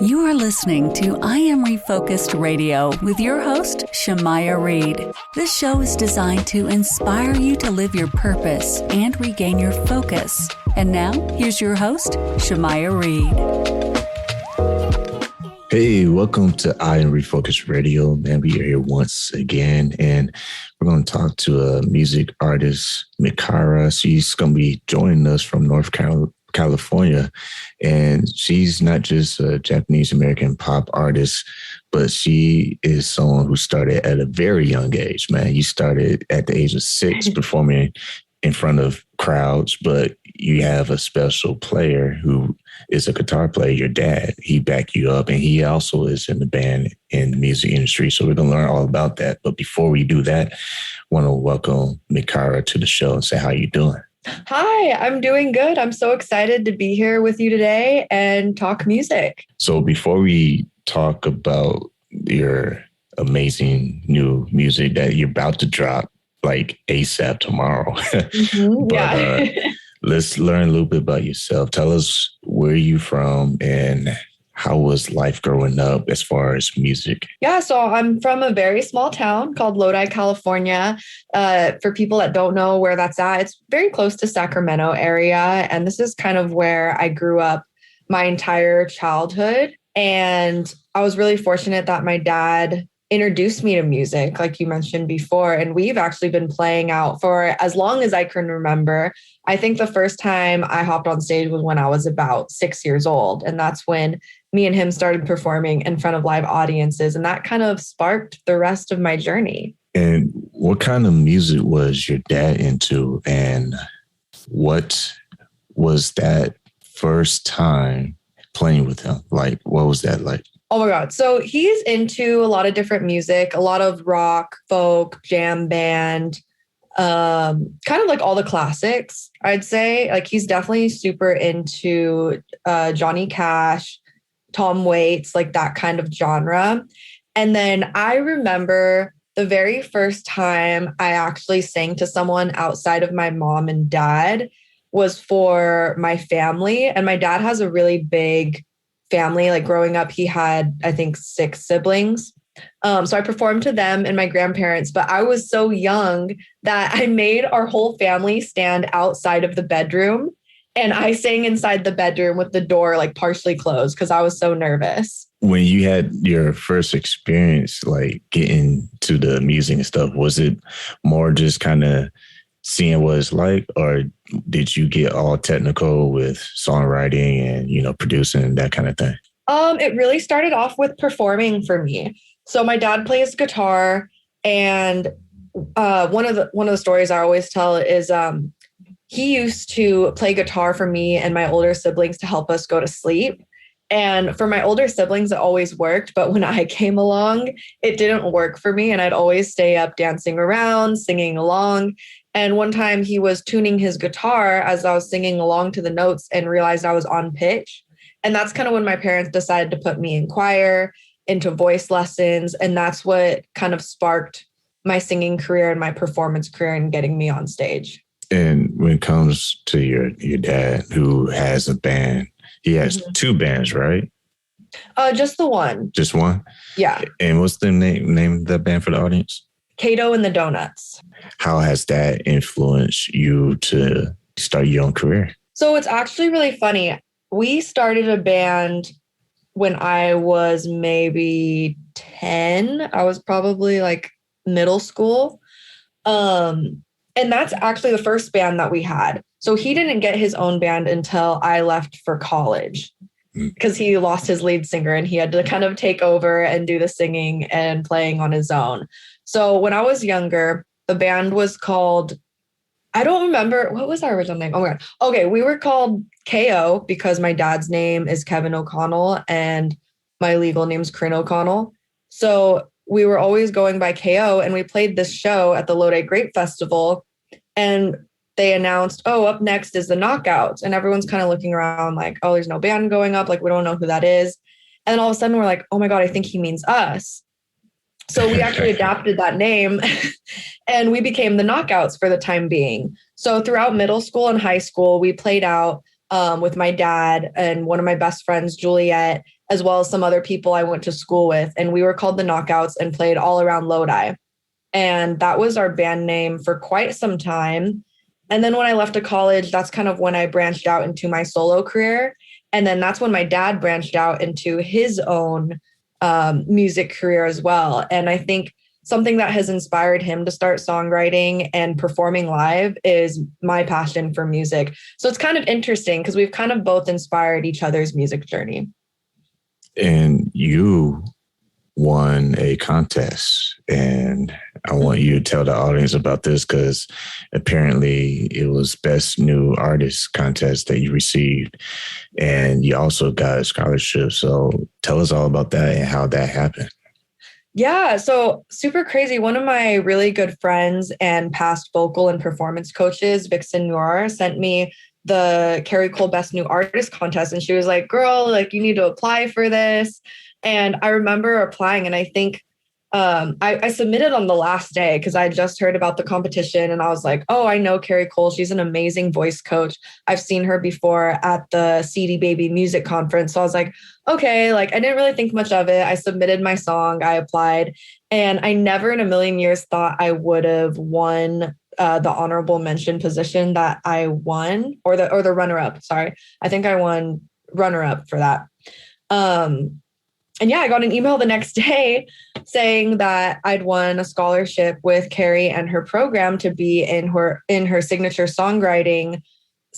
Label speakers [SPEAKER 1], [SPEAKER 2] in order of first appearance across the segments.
[SPEAKER 1] You are listening to I Am Refocused Radio with your host, Shamaya Reed. This show is designed to inspire you to live your purpose and regain your focus. And now, here's your host, Shamaya Reed.
[SPEAKER 2] Hey, welcome to I Am Refocused Radio. Man, we are here once again, and we're going to talk to a music artist, Mikara. She's going to be joining us from North California, and she's not just a Japanese American pop artist, but she is someone who started at a very young age. Man, you started at the age of 6 performing in front of crowds, but you have a special player who is a guitar player, your dad. He backed you up, and he also is in the band in the music industry. So we're going to learn all about that. But before we do that, I want to welcome Mikara to the show and say, how you doing?
[SPEAKER 3] Hi, I'm doing good. I'm so excited to be here with you today and talk music.
[SPEAKER 2] So before we talk about your amazing new music that you're about to drop, like ASAP tomorrow, let's learn a little bit about yourself. Tell us where you from and how was life growing up as far as music?
[SPEAKER 3] Yeah, so I'm from a very small town called Lodi, California. For people that don't know where that's at, it's very close to Sacramento area. And this is kind of where I grew up my entire childhood. And I was really fortunate that my dad introduced me to music, like you mentioned before. And we've actually been playing out for as long as I can remember. I think the first time I hopped on stage was when I was about 6 years old. And that's when me and him started performing in front of live audiences. And that kind of sparked the rest of my journey.
[SPEAKER 2] And what kind of music was your dad into? And what was that first time playing with him? Like, what was that like?
[SPEAKER 3] Oh my God. So he's into a lot of different music, a lot of rock, folk, jam band, kind of like all the classics, I'd say. Like he's definitely super into Johnny Cash, Tom Waits, like that kind of genre. And then I remember the very first time I actually sang to someone outside of my mom and dad was for my family. And my dad has a really big family. Like growing up, he had, I think, 6 siblings. So I performed to them and my grandparents, but I was so young that I made our whole family stand outside of the bedroom. And I sang inside the bedroom with the door like partially closed because I was so nervous.
[SPEAKER 2] When you had your first experience, like getting to the music and stuff, was it more just kind of seeing what it's like, or did you get all technical with songwriting and, producing, that kind of thing?
[SPEAKER 3] It really started off with performing for me. So my dad plays guitar, and one of the stories I always tell is he used to play guitar for me and my older siblings to help us go to sleep. And for my older siblings, it always worked. But when I came along, it didn't work for me. And I'd always stay up dancing around, singing along. And one time he was tuning his guitar as I was singing along to the notes and realized I was on pitch. And that's kind of when my parents decided to put me in choir, into voice lessons. And that's what kind of sparked my singing career and my performance career and getting me on stage.
[SPEAKER 2] And when it comes to your dad, who has a band, he has 2 bands, right?
[SPEAKER 3] Just the one.
[SPEAKER 2] Just one?
[SPEAKER 3] Yeah.
[SPEAKER 2] And what's the name of the band for the audience?
[SPEAKER 3] K-Doh The Doh-Nutz.
[SPEAKER 2] How has that influenced you to start your own career?
[SPEAKER 3] So it's actually really funny. We started a band when I was maybe 10. I was probably like middle school. And that's actually the first band that we had. So he didn't get his own band until I left for college because he lost his lead singer and he had to kind of take over and do the singing and playing on his own. So when I was younger, the band was called, I don't remember, what was our original name? Oh my God. Okay, we were called KO because my dad's name is Kevin O'Connell and my legal name's Corinne O'Connell. So we were always going by KO, and we played this show at the Lodi Grape Festival, and they announced, up next is the Knockouts. And everyone's kind of looking around like, oh, there's no band going up. Like, we don't know who that is. And then all of a sudden we're like, oh my God, I think he means us. So we actually adapted that name and we became the Knockouts for the time being. So throughout middle school and high school, we played out with my dad and one of my best friends, Juliet, as well as some other people I went to school with. And we were called the Knockouts and played all around Lodi. And that was our band name for quite some time. And then when I left to college, that's kind of when I branched out into my solo career. And then that's when my dad branched out into his own music career as well. And I think something that has inspired him to start songwriting and performing live is my passion for music. So it's kind of interesting because we've kind of both inspired each other's music journey.
[SPEAKER 2] And you won a contest, and I want you to tell the audience about this because apparently it was Best New Artist contest that you received, and you also got a scholarship. So tell us all about that and how that happened.
[SPEAKER 3] Yeah, so super crazy. One of my really good friends and past vocal and performance coaches, Vixen Noir, sent me the Carrie Cole Best New Artist contest. And she was like, girl, like you need to apply for this. And I remember applying, and I think I submitted on the last day because I just heard about the competition, and I was like, oh, I know Carrie Cole. She's an amazing voice coach. I've seen her before at the CD Baby Music Conference. So I was like, okay, like I didn't really think much of it. I submitted my song, I applied, and I never in a million years thought I would have won the honorable mention position that I won, or the runner-up. Sorry, I think I won runner-up for that. And yeah, I got an email the next day saying that I'd won a scholarship with Carrie and her program to be in her signature songwriting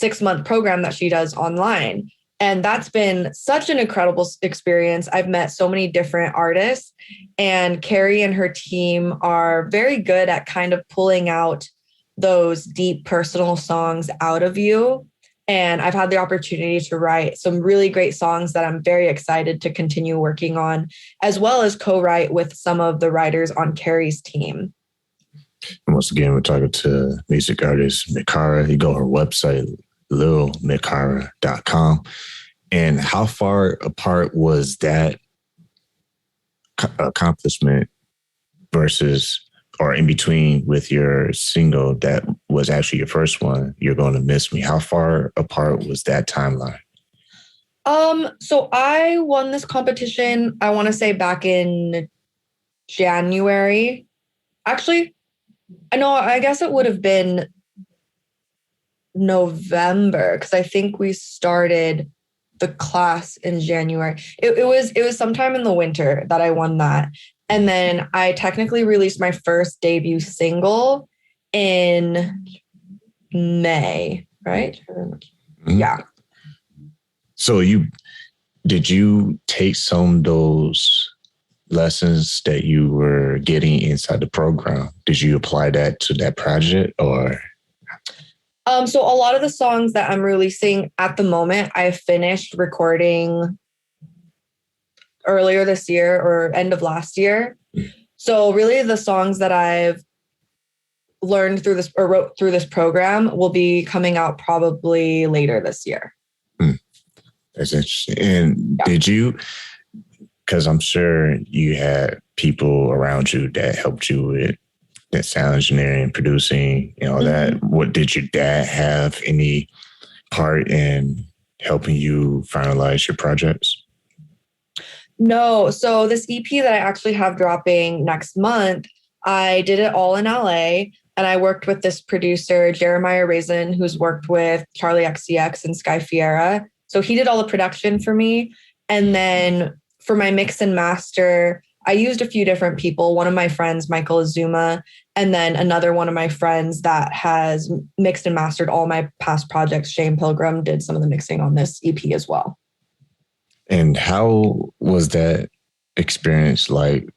[SPEAKER 3] 6-month program that she does online. And that's been such an incredible experience. I've met so many different artists, and Carrie and her team are very good at kind of pulling out those deep personal songs out of you. And I've had the opportunity to write some really great songs that I'm very excited to continue working on, as well as co-write with some of the writers on Carrie's team.
[SPEAKER 2] And once again, we're talking to music artist Mikara. You go to her website, lilmikara.com. And how far apart was that accomplishment versus or in between with your single that was actually your first one, You're Gonna Miss Me? How far apart was that timeline?
[SPEAKER 3] So I won this competition, I want to say back in January. Actually, I guess it would have been November because I think we started the class in January. It was sometime in the winter that I won that. And then I technically released my first debut single in May, right? Mm-hmm. Yeah.
[SPEAKER 2] So did you take some of those lessons that you were getting inside the program? Did you apply that to that project or?
[SPEAKER 3] So a lot of the songs that I'm releasing at the moment, I finished recording earlier this year or end of last year. So really the songs that I've learned through this or wrote through this program will be coming out probably later this year.
[SPEAKER 2] That's interesting. And yeah. Did you, because I'm sure you had people around you that helped you with that sound engineering, producing, that. What did your dad have any part in helping you finalize your projects?
[SPEAKER 3] No. So this EP that I actually have dropping next month, I did it all in LA, and I worked with this producer, Jeremiah Raisin, who's worked with Charlie XCX and Sky Fiera. So he did all the production for me. And then for my mix and master, I used a few different people. One of my friends, Michael Azuma, and then another one of my friends that has mixed and mastered all my past projects, Shane Pilgrim, did some of the mixing on this EP as well.
[SPEAKER 2] And how was that experience like,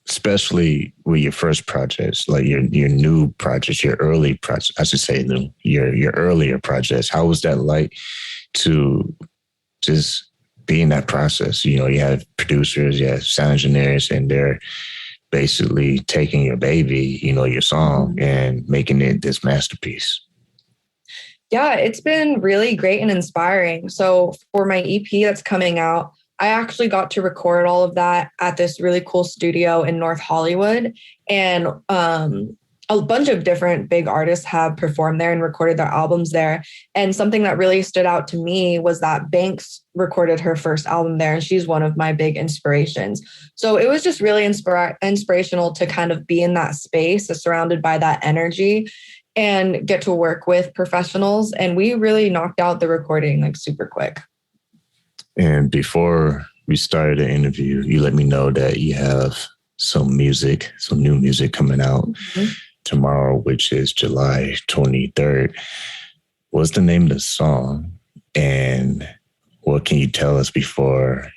[SPEAKER 2] especially with your first projects, like your new projects, your early projects, I should say your earlier projects? How was that like to just be in that process? You have producers, you have sound engineers, and they're basically taking your baby, your song, and making it this masterpiece.
[SPEAKER 3] Yeah, it's been really great and inspiring. So for my EP that's coming out, I actually got to record all of that at this really cool studio in North Hollywood. And a bunch of different big artists have performed there and recorded their albums there. And something that really stood out to me was that Banks recorded her first album there, and she's one of my big inspirations. So it was just really inspirational to kind of be in that space, surrounded by that energy, and get to work with professionals. And we really knocked out the recording like super quick.
[SPEAKER 2] And before we started the interview, you let me know that you have some new music coming out tomorrow, which is July 23rd. What's the name of the song? And what can you tell us before,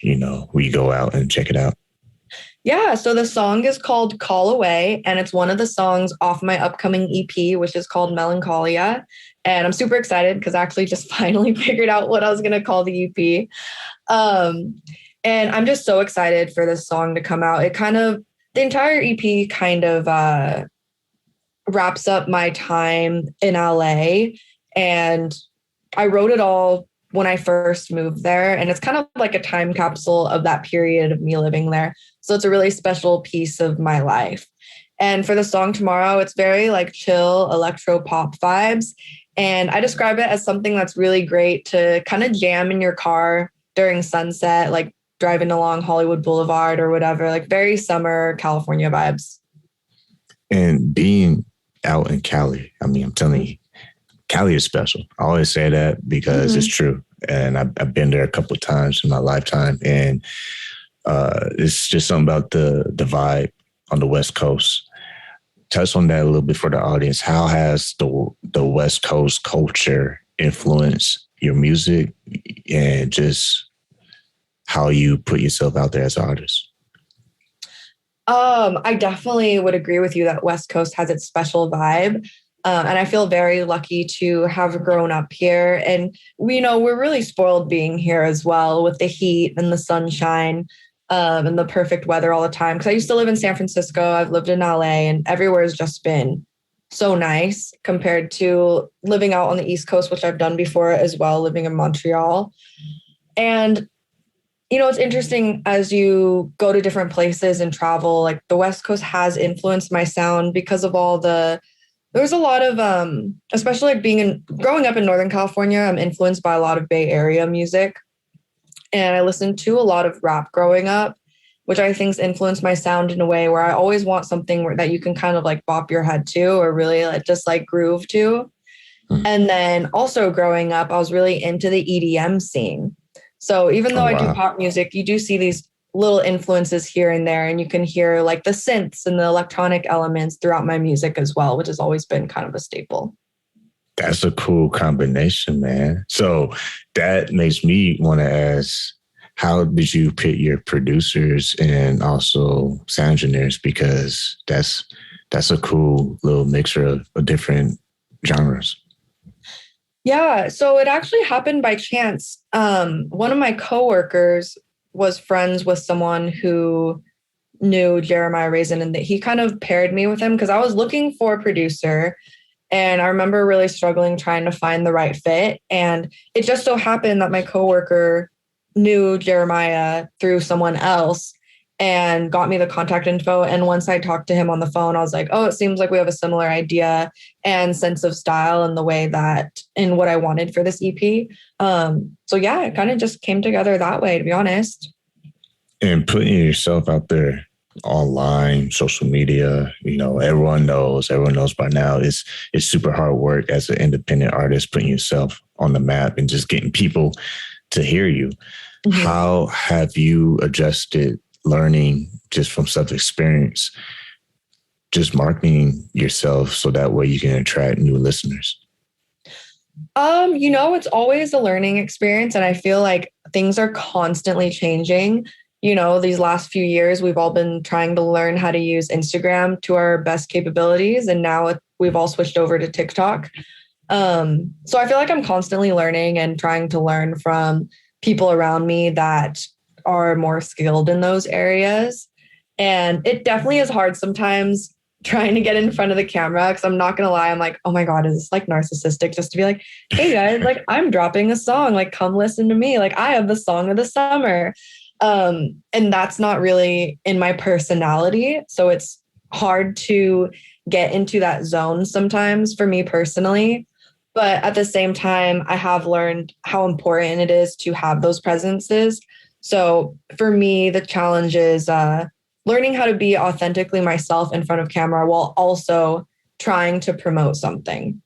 [SPEAKER 2] we go out and check it out?
[SPEAKER 3] Yeah, so the song is called Call Away, and it's one of the songs off my upcoming EP, which is called Melancholia. And I'm super excited because I actually just finally figured out what I was going to call the EP. And I'm just so excited for this song to come out. The entire EP kind of wraps up my time in LA. And I wrote it all when I first moved there. And it's kind of like a time capsule of that period of me living there. So it's a really special piece of my life. And for the song tomorrow, it's very like chill electro pop vibes. And I describe it as something that's really great to kind of jam in your car during sunset, like driving along Hollywood Boulevard or whatever, like very summer California vibes.
[SPEAKER 2] And being out in Cali, I mean, I'm telling you, Cali is special. I always say that because it's true. And I've been there a couple of times in my lifetime. And it's just something about the vibe on the West Coast. Touch on that a little bit for the audience. How has the West Coast culture influenced your music and just how you put yourself out there as an artist?
[SPEAKER 3] I definitely would agree with you that West Coast has its special vibe. And I feel very lucky to have grown up here. And we're really spoiled being here as well with the heat and the sunshine and the perfect weather all the time. Because I used to live in San Francisco. I've lived in LA, and everywhere has just been so nice compared to living out on the East Coast, which I've done before as well, living in Montreal. And it's interesting as you go to different places and travel, like the West Coast has influenced my sound because of there's a lot of, especially like growing up in Northern California, I'm influenced by a lot of Bay Area music. And I listened to a lot of rap growing up, which I think's influenced my sound in a way where I always want something that you can kind of like bop your head to or really like just like groove to. And then also growing up, I was really into the EDM scene. So even though I do pop music, you do see these little influences here and there, and you can hear like the synths and the electronic elements throughout my music as well, which has always been kind of a staple.
[SPEAKER 2] That's a cool combination, man. So that makes me want to ask, how did you pick your producers and also sound engineers? Because that's a cool little mixture of different genres.
[SPEAKER 3] Yeah, so it actually happened by chance. One of my coworkers was friends with someone who knew Jeremiah Raisin, and that he kind of paired me with him because I was looking for a producer. And I remember really struggling trying to find the right fit. And it just so happened that my coworker knew Jeremiah through someone else and got me the contact info. And once I talked to him on the phone, I was like, oh, it seems like we have a similar idea and sense of style and the way that and what I wanted for this EP. So yeah, it kind of just came together that way, to be honest.
[SPEAKER 2] And putting yourself out there online, social media, everyone knows by now it's super hard work as an independent artist, putting yourself on the map and just getting people to hear you. Mm-hmm. How have you adjusted learning just from self-experience, just marketing yourself so that way you can attract new listeners?
[SPEAKER 3] It's always a learning experience, and I feel like things are constantly changing. These last few years, we've all been trying to learn how to use Instagram to our best capabilities. And now we've all switched over to TikTok. So I feel like I'm constantly learning and trying to learn from people around me that are more skilled in those areas. And it definitely is hard sometimes trying to get in front of the camera, because I'm not going to lie. I'm like, oh my God, is this like narcissistic just to be like, hey guys, like I'm dropping a song, like come listen to me. Like I have the song of the summer. And that's not really in my personality. So it's hard to get into that zone sometimes for me personally. But at the same time, I have learned how important it is to have those presences. So for me, the challenge is learning how to be authentically myself in front of camera while also trying to promote something.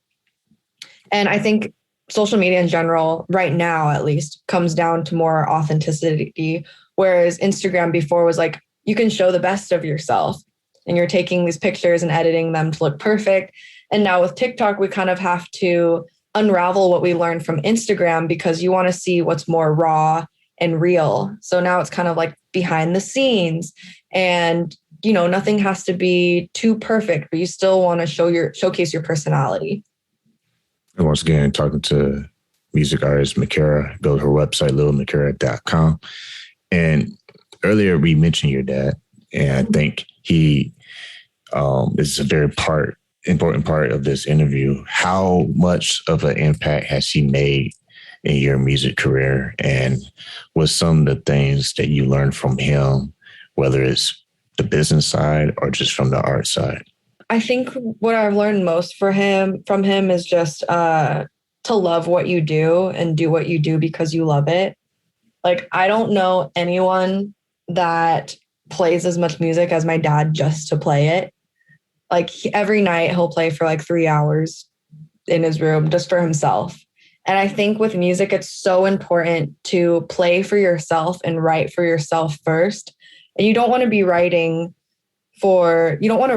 [SPEAKER 3] And I think social media in general, right now at least, comes down to more authenticity. Whereas Instagram before was like, you can show the best of yourself and you're taking these pictures and editing them to look perfect. And now with TikTok, we kind of have to unravel what we learned from Instagram because you want to see what's more raw and real. So now it's kind of like behind the scenes and, you know, nothing has to be too perfect, but you still want to showcase your personality.
[SPEAKER 2] And once again, talking to music artist Mikara, go to her website, littlemikara.com. And earlier we mentioned your dad, and I think he is a very important part of this interview. How much of an impact has he made in your music career? And what's some of the things that you learned from him, whether it's the business side or just from the art side?
[SPEAKER 3] I think what I've learned most from him is just to love what you do and do what you do because you love it. Like, I don't know anyone that plays as much music as my dad just to play it. Like every night he'll play for like 3 hours in his room just for himself. And I think with music, it's so important to play for yourself and write for yourself first. And you don't want to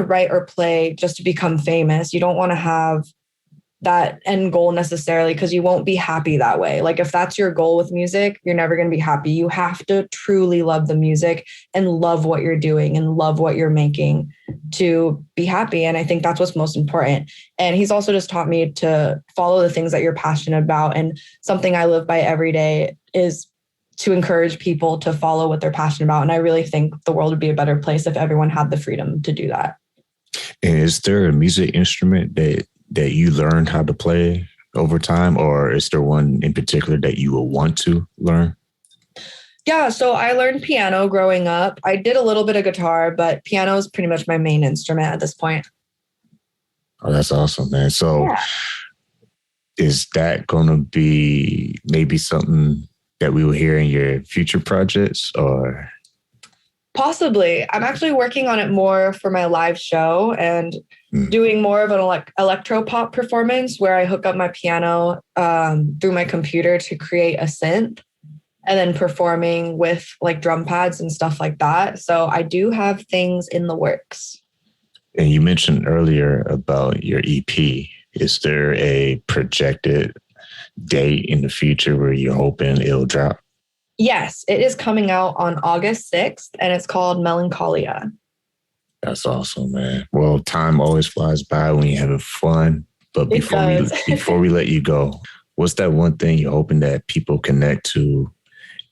[SPEAKER 3] write or play just to become famous. You don't want to have that end goal necessarily because you won't be happy that way. Like if that's your goal with music, you're never going to be happy. You have to truly love the music and love what you're doing and love what you're making to be happy. And I think that's what's most important. And he's also just taught me to follow the things that you're passionate about. And something I live by every day is to encourage people to follow what they're passionate about. And I really think the world would be a better place if everyone had the freedom to do that.
[SPEAKER 2] And is there a music instrument that you learned how to play over time, or is there one in particular that you will want to learn?
[SPEAKER 3] Yeah, so I learned piano growing up. I did a little bit of guitar, but piano is pretty much my main instrument at this point.
[SPEAKER 2] Oh, that's awesome, man. So is that going to be maybe something that we will hear in your future projects, or?
[SPEAKER 3] Possibly. I'm actually working on it more for my live show and doing more of an electro pop performance where I hook up my piano through my computer to create a synth and then performing with like drum pads and stuff like that. So I do have things in the works.
[SPEAKER 2] And you mentioned earlier about your EP. Is there a projected date in the future where you're hoping it'll drop?
[SPEAKER 3] Yes, it is coming out on August 6th, and it's called Melancholia.
[SPEAKER 2] That's awesome, man. Well, time always flies by when you're having fun. But before we let you go, what's that one thing you're hoping that people connect to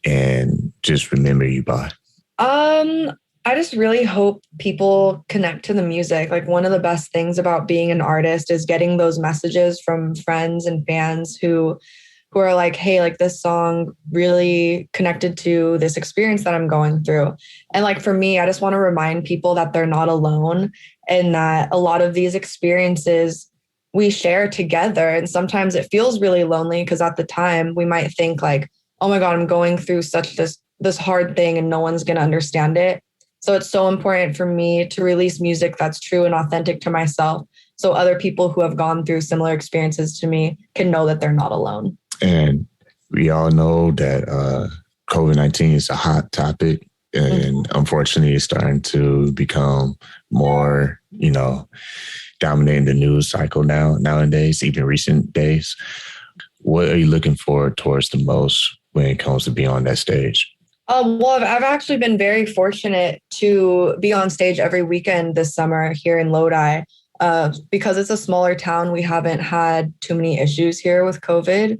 [SPEAKER 2] and just remember you by?
[SPEAKER 3] I just really hope people connect to the music. Like one of the best things about being an artist is getting those messages from friends and fans who are like, hey, like this song really connected to this experience that I'm going through. And like for me, I just want to remind people that they're not alone and that a lot of these experiences we share together. And sometimes it feels really lonely because at the time we might think like, oh my God, I'm going through such this hard thing and no one's going to understand it. So it's so important for me to release music that's true and authentic to myself so other people who have gone through similar experiences to me can know that they're not alone.
[SPEAKER 2] And we all know that COVID-19 is a hot topic and unfortunately it's starting to become more, dominating the news cycle nowadays, even recent days. What are you looking forward towards the most when it comes to being on that stage?
[SPEAKER 3] Well, I've actually been very fortunate to be on stage every weekend this summer here in Lodi. Because it's a smaller town, we haven't had too many issues here with COVID,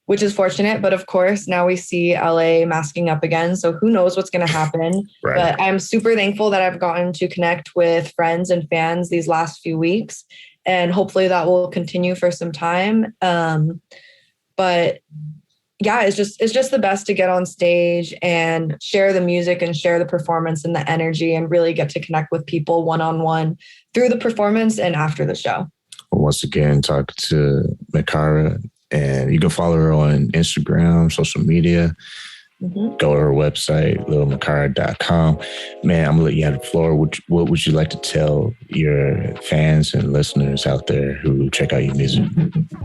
[SPEAKER 3] which is fortunate. But of course, now we see LA masking up again. So who knows what's going to happen. Right. But I'm super thankful that I've gotten to connect with friends and fans these last few weeks. And hopefully that will continue for some time. But yeah, it's just the best to get on stage and share the music and share the performance and the energy and really get to connect with people one-on-one through the performance and after the show.
[SPEAKER 2] Once again, talk to Mikara, and you can follow her on Instagram, social media. Mm-hmm. Go to her website, littlemikara.com. Man, I'm going to let you have the floor. What would you like to tell your fans and listeners out there who check out your music?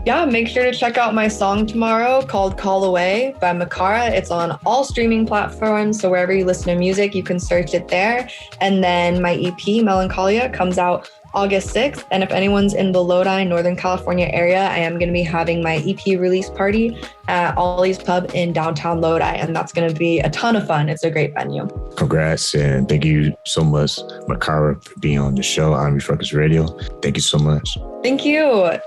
[SPEAKER 3] Yeah, make sure to check out my song tomorrow called Call Away by Mikara. It's on all streaming platforms, so wherever you listen to music, you can search it there. And then my EP, Melancholia, comes out August 6th. And if anyone's in the Lodi, Northern California area, I am going to be having my EP release party at Ollie's Pub in downtown Lodi. And that's going to be a ton of fun. It's a great venue.
[SPEAKER 2] Congrats. And thank you so much, Mikara, for being on the show on Refocus Radio. Thank you so much.
[SPEAKER 3] Thank you.